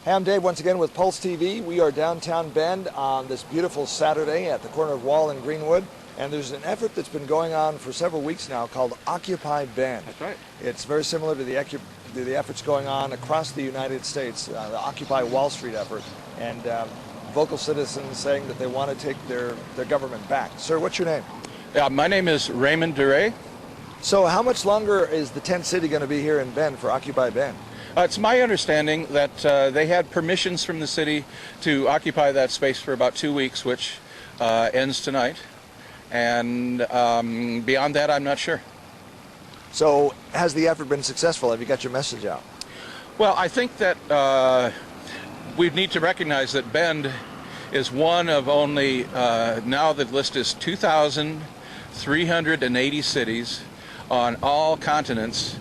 Hey, I'm Dave once again with Pulse TV. We are downtown Bend on this beautiful Saturday at the corner of Wall and Greenwood. And there's an effort that's been going on for several weeks now called Occupy Bend. That's right. It's very similar to the efforts going on across the United States, the Occupy Wall Street effort, and vocal citizens saying that they want to take their government back. Sir, what's your name? My name is Raymond Duray. So how much longer is the tent city going to be here in Bend for Occupy Bend? It's my understanding that they had permissions from the city to occupy that space for about 2 weeks, which ends tonight. And beyond that, I'm not sure. So has the effort been successful? Have you got your message out? Well, I think that we need to recognize that Bend is one of only, now the list is 2,380 cities on all continents,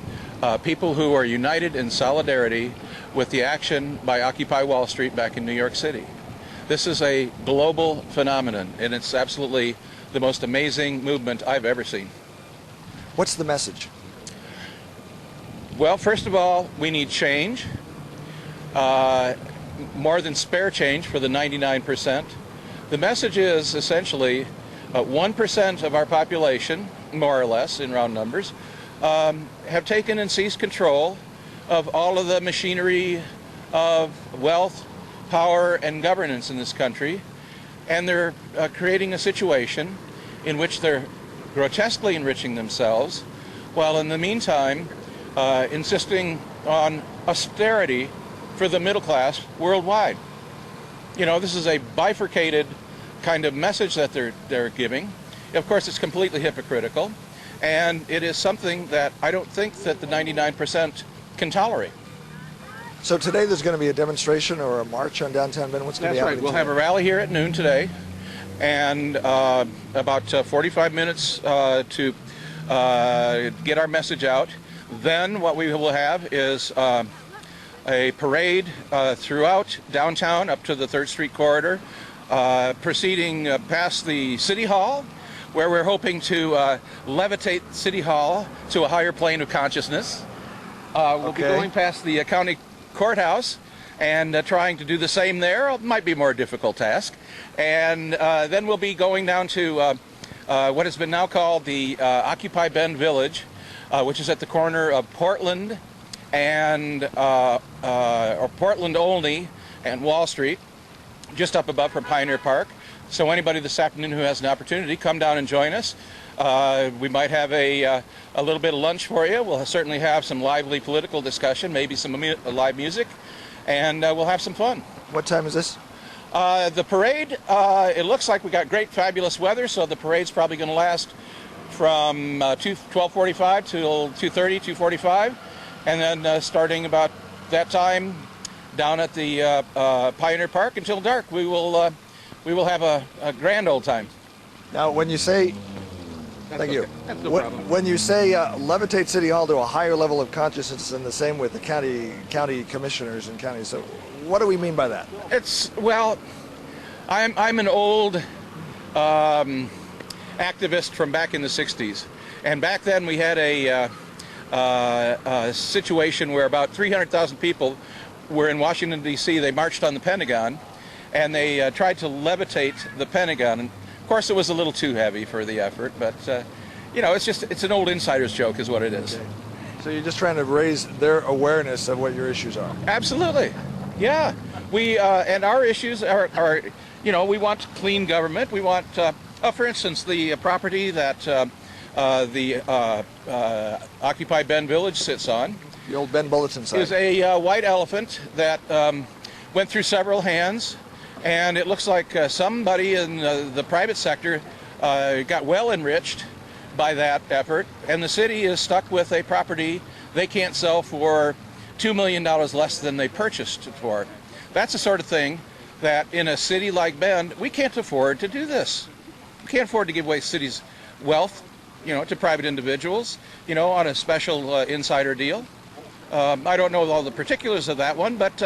people who are united in solidarity with the action by Occupy Wall Street back in New York City. This is a global phenomenon, and it's absolutely the most amazing movement I've ever seen. What's the message? Well, first of all, we need change, more than spare change for the 99%. The message is essentially 1% of our population, more or less in round numbers, have taken and seized control of all of the machinery of wealth, power, and governance in this country. And they're creating a situation in which they're grotesquely enriching themselves, while in the meantime insisting on austerity for the middle class worldwide. You know, this is a bifurcated kind of message that they're giving. Of course, it's completely hypocritical, and it is something that I don't think that the 99% can tolerate. So today there's going to be a demonstration or a march on downtown Bend. What's going to be happening? That's right. We'll have a rally here at noon today, and about 45 minutes to get our message out. Then what we will have is a parade throughout downtown up to the 3rd Street corridor, proceeding past the City Hall, where we're hoping to levitate City Hall to a higher plane of consciousness. We'll be going past the county courthouse and trying to do the same there. It might be a more difficult task. And then we'll be going down to what has been now called the Occupy Bend Village, which is at the corner of Portland and or Portland Only and Wall Street, just up above from Pioneer Park. So anybody this afternoon who has an opportunity, come down and join us. We might have a little bit of lunch for you. We'll certainly have some lively political discussion, maybe some live music, and we'll have some fun. What time is this? The parade, it looks like we got great, fabulous weather, so the parade's probably going to last from 12:45 till 2:30, 2:45, and then starting about that time down at the Pioneer Park until dark. We will have a grand old time. Now, when you say, thank you. That's no problem. When you say levitate City Hall to a higher level of consciousness, and the same with the county commissioners and counties, so what do we mean by that? Well, I'm an old activist from back in the 60s, and back then we had a situation where about 300,000 people were in Washington, D.C. They marched on the Pentagon, and they tried to levitate the Pentagon. And of course, it was a little too heavy for the effort, but you know, it's an old insider's joke is what it is. Okay. So you're just trying to raise their awareness of what your issues are. Absolutely, yeah. We and our issues are you know, we want clean government. We want, for instance, the property that the Occupy Bend Village sits on. The old Bend Bulletin site. Is a white elephant that went through several hands. And it looks like somebody in the private sector got well enriched by that effort, and the city is stuck with a property they can't sell for $2 million less than they purchased it for. That's the sort of thing that in a city like Bend, we can't afford to do this. We can't afford to give away city's wealth, you know, to private individuals, you know, on a special insider deal. I don't know all the particulars of that one, but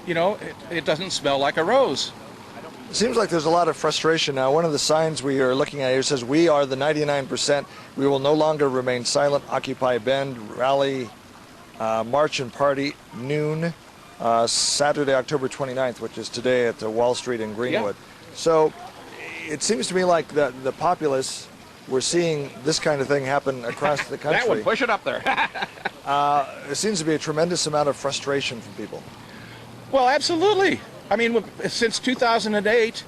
you know, it doesn't smell like a rose. It seems like there's a lot of frustration now. One of the signs we are looking at here says, "We are the 99%. We will no longer remain silent. Occupy Bend, rally, march and party, noon." Saturday, October 29th, which is today at Wall Street in Greenwood. So it seems to me like the populace, we're seeing this kind of thing happen across the country. That one, push it up there. There seems to be a tremendous amount of frustration from people. Well, absolutely. I mean, since 2008,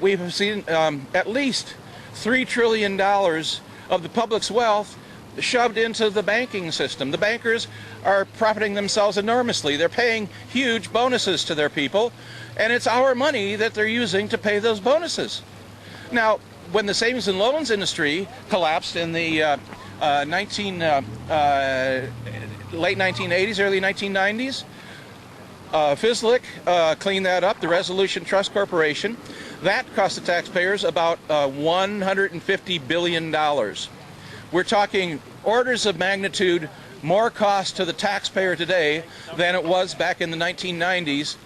we've seen at least $3 trillion of the public's wealth shoved into the banking system. The bankers are profiting themselves enormously. They're paying huge bonuses to their people, and it's our money that they're using to pay those bonuses. Now, when the savings and loans industry collapsed in the late 1980s, early 1990s, FSLIC cleaned that up, the Resolution Trust Corporation. That cost the taxpayers about $150 billion. We're talking orders of magnitude more cost to the taxpayer today than it was back in the 1990s,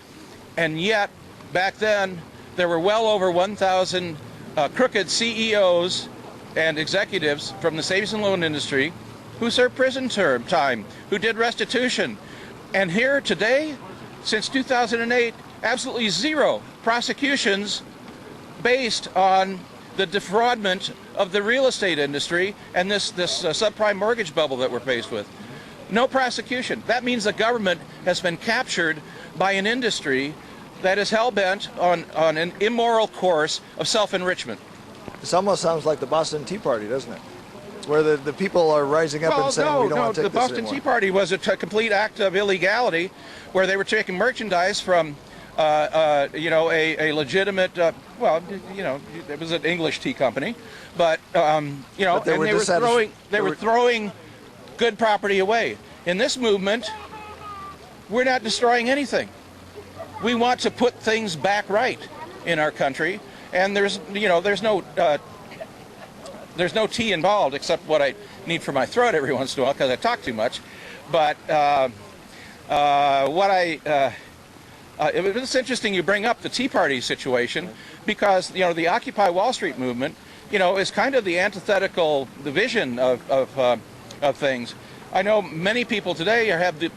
and yet back then there were well over 1,000 crooked CEOs and executives from the savings and loan industry who served prison time, who did restitution. And here today, since 2008, absolutely zero prosecutions based on the defraudment of the real estate industry and this subprime mortgage bubble that we're faced with. No prosecution. That means the government has been captured by an industry that is hell-bent on an immoral course of self-enrichment. This almost sounds like the Boston Tea Party, doesn't it? Where the people are rising up and saying, we don't want to take this anymore. The Boston Tea Party was a complete act of illegality where they were taking merchandise from a legitimate, it was an English tea company, but they were throwing good property away. In this movement, we're not destroying anything. We want to put things back right in our country, and there's no tea involved except what I need for my throat every once in a while because I talk too much. But it's interesting you bring up the Tea Party situation because the Occupy Wall Street movement is kind of the antithetical division of things. I know many people today have the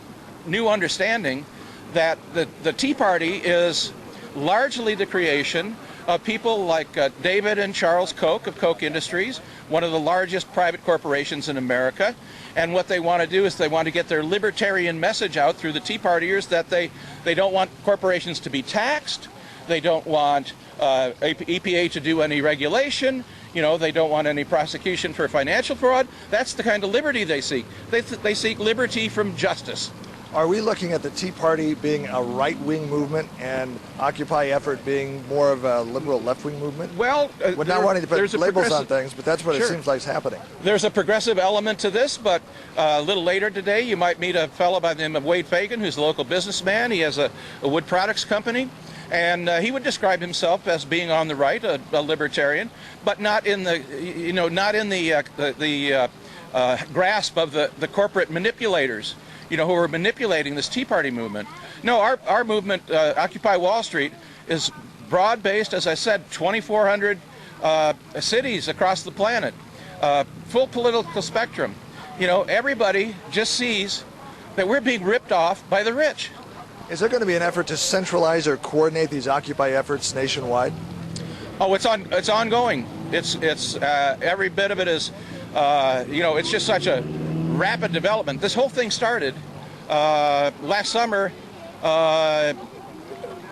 new understanding that the Tea Party is largely the creation of people like David and Charles Koch of Koch Industries, one of the largest private corporations in America. And what they want to do is they want to get their libertarian message out through the Tea Partiers that they don't want corporations to be taxed. They don't want EPA to do any regulation. They don't want any prosecution for financial fraud. That's the kind of liberty they seek. They seek liberty from justice. Are we looking at the Tea Party being a right-wing movement and Occupy effort being more of a liberal left-wing movement? Well, we're not wanting to put labels on things, but that's what it seems like is happening. There's a progressive element to this, but a little later today you might meet a fellow by the name of Wade Fagan, who's a local businessman. He has a wood products company, and he would describe himself as being on the right, a libertarian, but not in the grasp of the corporate manipulators, who are manipulating this Tea Party movement. No, our movement, Occupy Wall Street, is broad-based, as I said, 2,400 cities across the planet, full political spectrum. Everybody just sees that we're being ripped off by the rich. Is there going to be an effort to centralize or coordinate these Occupy efforts nationwide? Oh, it's ongoing. It's every bit of it is, it's just such a rapid development. This whole thing started last summer.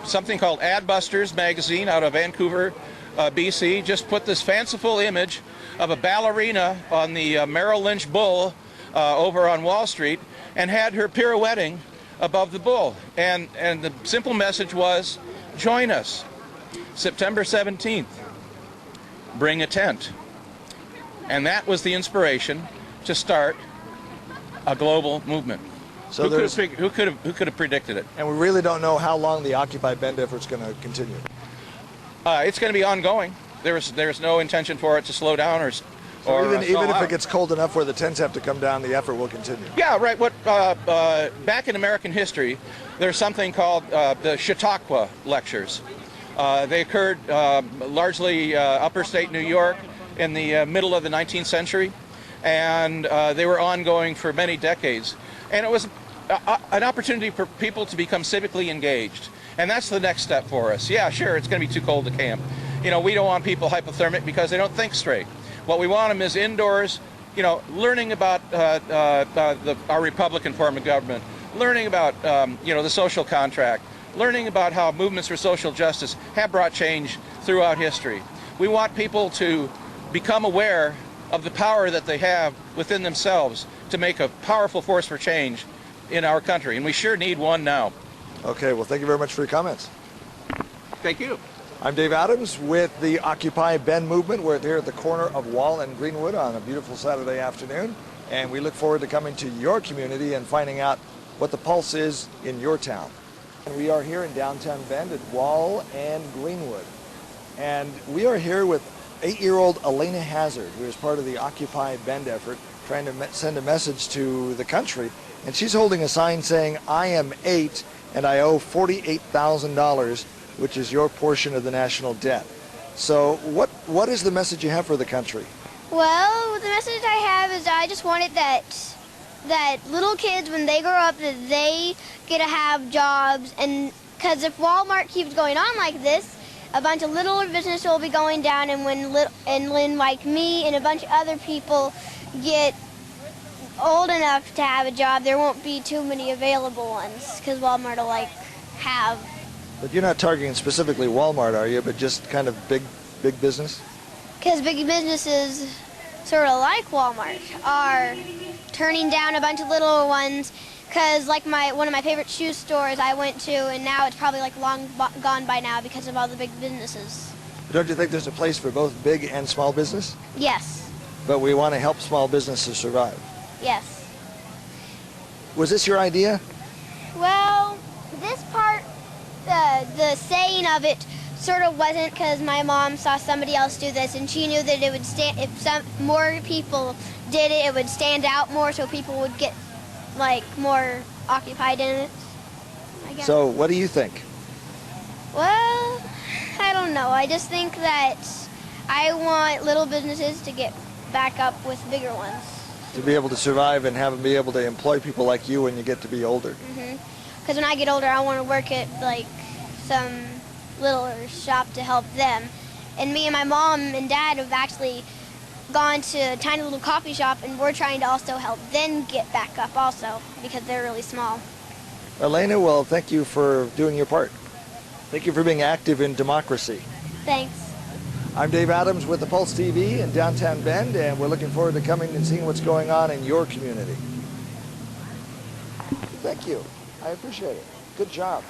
Something called Adbusters magazine out of Vancouver, BC, just put this fanciful image of a ballerina on the Merrill Lynch bull over on Wall Street and had her pirouetting above the bull. And the simple message was, join us. September 17th, bring a tent. And that was the inspiration to start a global movement. So who could have predicted it? And we really don't know how long the Occupy Bend effort is going to continue. It's going to be ongoing. There's no intention for it to slow down or even if it gets cold enough where the tents have to come down, the effort will continue. Yeah, right. Back in American history, there's something called the Chautauqua lectures. They occurred largely upper state New York in the middle of the 19th century, and they were ongoing for many decades. And it was an opportunity for people to become civically engaged. And that's the next step for us. Yeah, sure, it's going to be too cold to camp. You know, we don't want people hypothermic because they don't think straight. What we want them is indoors, you know, learning about our Republican form of government, learning about, you know, the social contract, learning about how movements for social justice have brought change throughout history. We want people to become aware of the power that they have within themselves to make a powerful force for change in our country, and we sure need one now. Okay, well, thank you very much for your comments. Thank you. I'm Dave Adams with the Occupy Bend movement. We're here at the corner of Wall and Greenwood on a beautiful Saturday afternoon, and we look forward to coming to your community and finding out what the pulse is in your town. We are here in downtown Bend at Wall and Greenwood, and we are here with 8-year-old Elena Hazard, who is part of the Occupy Bend effort, trying to send a message to the country. And she's holding a sign saying, "I am 8 and I owe $48,000, which is your portion of the national debt." So what is the message you have for the country? Well, the message I have is I just wanted that little kids, when they grow up, that they get to have jobs. And because if Walmart keeps going on like this, a bunch of little businesses will be going down, and when like me and a bunch of other people get old enough to have a job, there won't be too many available ones because Walmart will like have. But you're not targeting specifically Walmart, are you? But just kind of big business? Because big businesses, sort of like Walmart, are turning down a bunch of little ones. Because like one of my favorite shoe stores I went to, and now it's probably like long gone by now because of all the big businesses. Don't you think there's a place for both big and small business? Yes. But we want to help small businesses survive. Yes. Was this your idea? Well, this part, the saying of it sort of wasn't, because my mom saw somebody else do this, and she knew that it would stand, if some more people did it, it would stand out more, so people would get like more occupied in it, I guess. So what do you think? Well, I don't know. I just think that I want little businesses to get back up with bigger ones. To be able to survive and have them be able to employ people like you when you get to be older. Because when I get older, I want to work at like some little shop to help them. And me and my mom and dad have actually gone to a tiny little coffee shop, and we're trying to also help them get back up also, because they're really small. Elena, well, thank you for doing your part. Thank you for being active in democracy. Thanks. I'm Dave Adams with the Pulse TV in downtown Bend, and we're looking forward to coming and seeing what's going on in your community. Thank you. I appreciate it. Good job.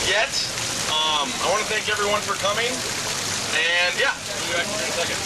yet. I want to thank everyone for coming, and yeah, I'll be back here in a second.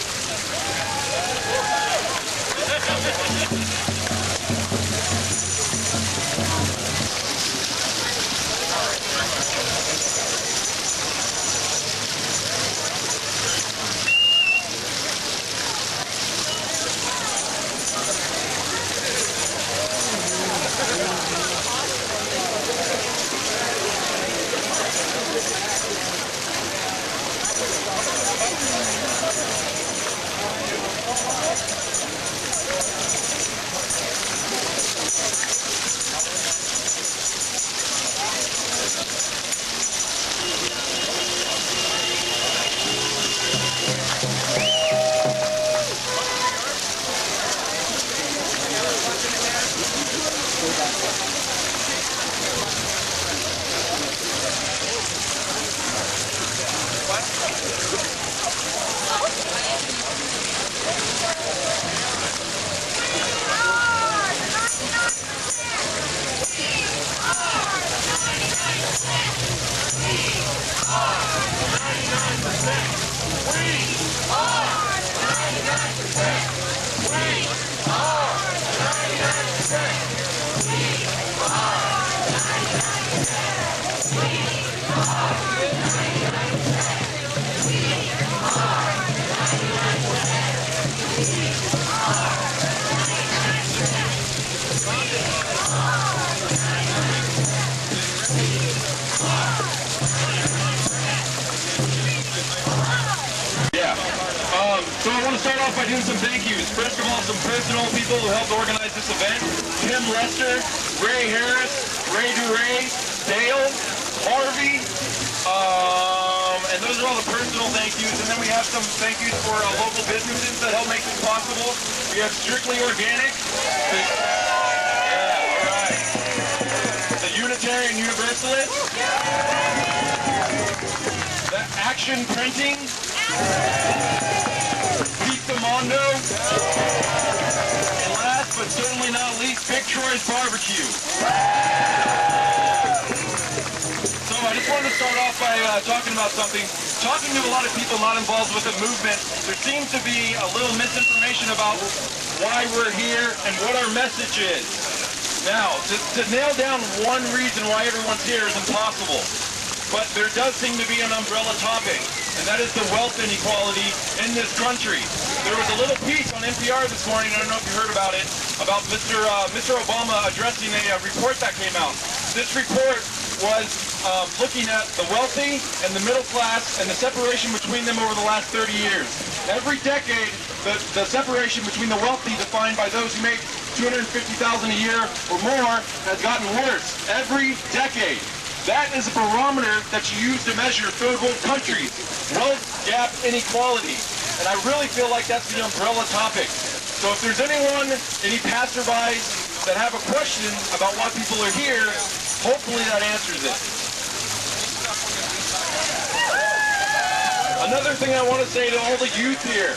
So I want to start off by doing some thank yous. First of all, some personal people who helped organize this event. Tim Lester, Ray Harris, Ray DeRay, Dale, Harvey, and those are all the personal thank yous. And then we have some thank yous for local businesses that help make this possible. We have Strictly Organic. All right. The Unitarian Universalist. The Action Printing. Pizza Mondo, and last but certainly not least, Big Troy's Barbecue. So I just wanted to start off by talking about something. Talking to a lot of people not involved with the movement, there seems to be a little misinformation about why we're here and what our message is. Now, to nail down one reason why everyone's here is impossible. But there does seem to be an umbrella topic, and that is the wealth inequality in this country. There was a little piece on NPR this morning, I don't know if you heard about it, about Mr. Obama addressing a report that came out. This report was looking at the wealthy and the middle class and the separation between them over the last 30 years. Every decade, the separation between the wealthy, defined by those who make $250,000 a year or more, has gotten worse every decade. That is a barometer that you use to measure third world countries, wealth gap inequality. And I really feel like that's the umbrella topic. So if there's anyone, any passerbys that have a question about why people are here, hopefully that answers it. Another thing I want to say to all the youth here,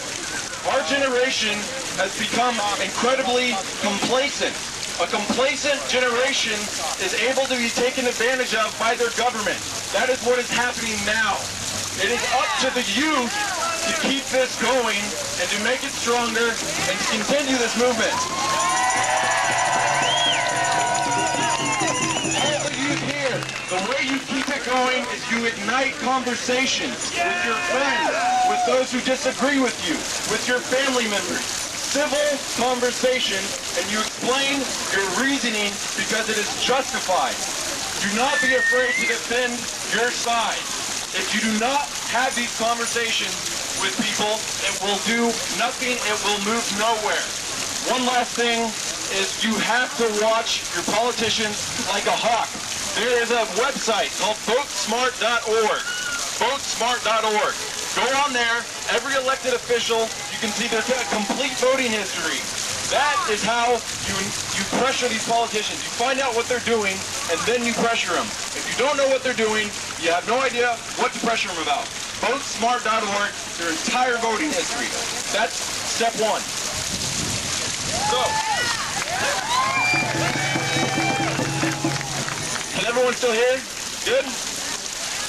our generation has become incredibly complacent. A complacent generation is able to be taken advantage of by their government. That is what is happening now. It is up to the youth to keep this going and to make it stronger and to continue this movement. All the youth here, the way you keep it going is you ignite conversations with your friends, with those who disagree with you, with your family members. Civil conversation, and you explain your reasoning because it is justified. Do not be afraid to defend your side. If you do not have these conversations with people, it will do nothing, it will move nowhere. One last thing is you have to watch your politicians like a hawk. There is a website called votesmart.org. Votesmart.org. Go on there, every elected official, you can see their complete voting history. That is how you pressure these politicians. You find out what they're doing, and then you pressure them. If you don't know what they're doing, you have no idea what to pressure them about. Votesmart.org, their entire voting history. That's step one. So, can everyone still hear? Good?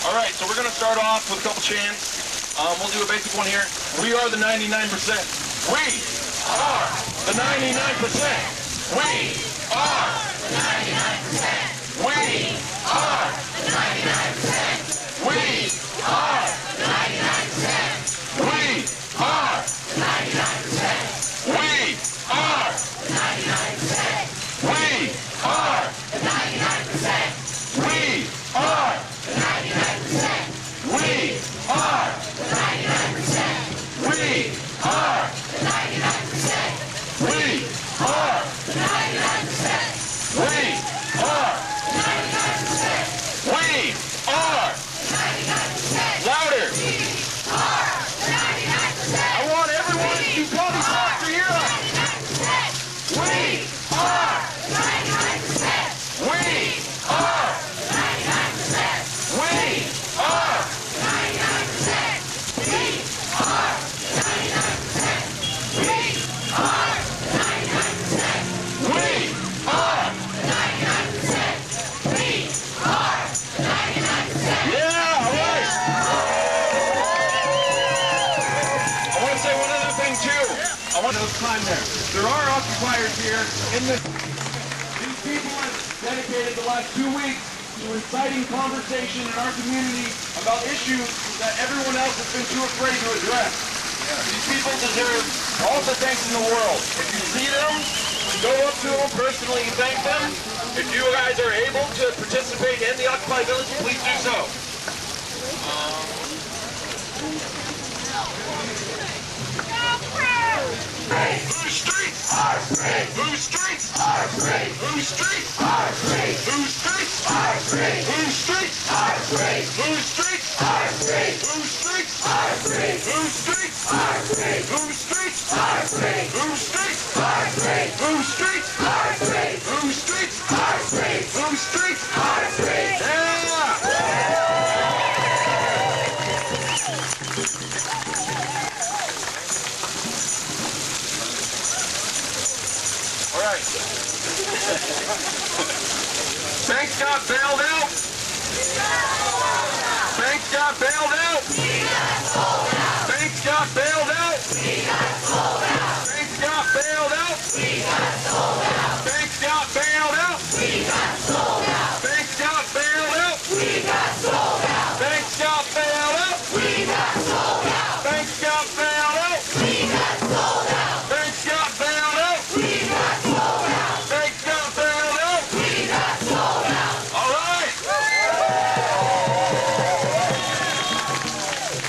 All right, so we're going to start off with a couple chants. We'll do a basic one here. We are the 99%. We are the 99%. We are the 99%. We are the 99%. We are the 99%. We are the 99%. We are the 99%. We are the 99%. We are the 99%. We are the 99%. We are the 99%. We are the 99%. We are the 99%. We are the 99%. Louder. We are the 99%. I want everyone to probably talk to hear us. We are the 99%. We are the 99%. We are the 99%. We are the 99%. We are the 99%. We are the 99%. We are the 99%. Yeah, all right. I want to say one other thing too. I want to climb there. There are occupiers here in this. These people have dedicated the last 2 weeks to inciting conversation in our community about issues that everyone else has been too afraid to address. These people deserve all the thanks in the world. If you see them, go up to them personally and thank them. If you guys are able to participate in the Occupy Village, please do so. Whose streets are free? Whose streets are free? Whose streets are free? Whose streets are free? Whose streets are free? Whose streets are free? Whose streets are free? Whose streets are free? Whose streets are free? Whose streets are free? Whose streets are free? Whose streets are free? Whose streets are free? Yeah! All right. Banks got bailed out. Banks got bailed out. Banks got bailed out. Banks got bailed out. Banks got bailed out. Banks got bailed out. Banks got bailed out. Banks got bailed out. Banks got bailed out. Banks got bailed out. All right.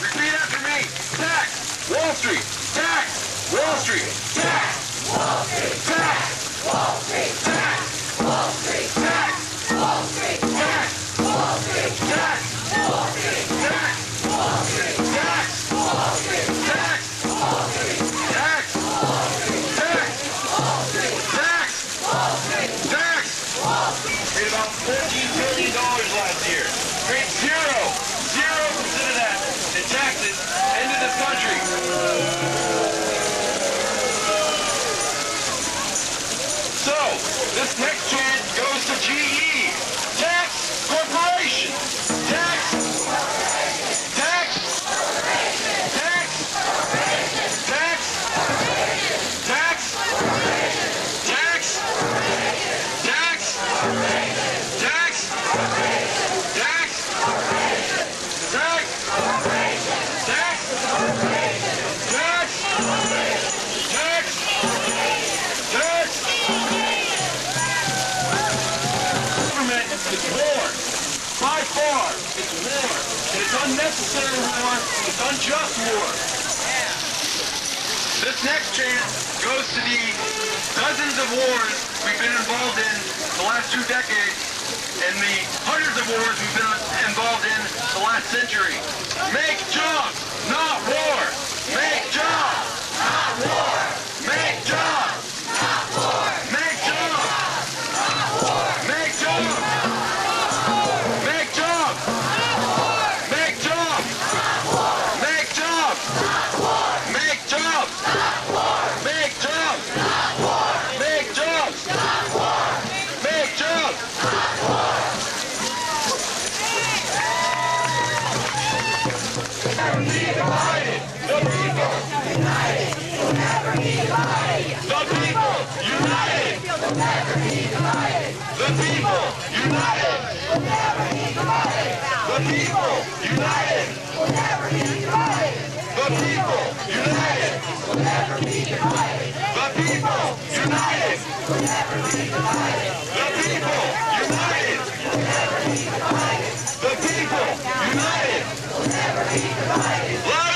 Repeat after me. Tax Wall Street. Tax Wall Street. Tax Wall Street. Tax Wall Street. Tax Wall Street. Tax Wall Street. Tax Wall Street. Tax Wall Street. Tax Wall Street. Tax Wall Street. Tax Wall Street. Tax Wall Street. Tax Wall Street. Tax Wall Street. Made about $14 billion last year. Paid 0% of that in taxes into this country. So, this next chant goes to GE. Tax Corporation. Tax. Tax. Tax. Tax. Tax. Tax. Tax. Tax. Tax. Tax. Tax. Tax. Tax. Tax. Government is war. By far, it's war. And it's unnecessary war. It's unjust war. This next chant goes to the dozens of wars we've been involved in the last 2 decades and the hundreds of wars we've been involved in the last century. Make jobs, not war. Make jobs, not war. Make jobs, not war. Make jobs, not war. Make jobs, make jobs, make jobs, make jobs, make jobs, make jobs, make jobs, make jobs. will never be divided. The people united will never be divided. The people united will never be divided. The people united will never be divided. The people united will never be divided. The people united will never be divided.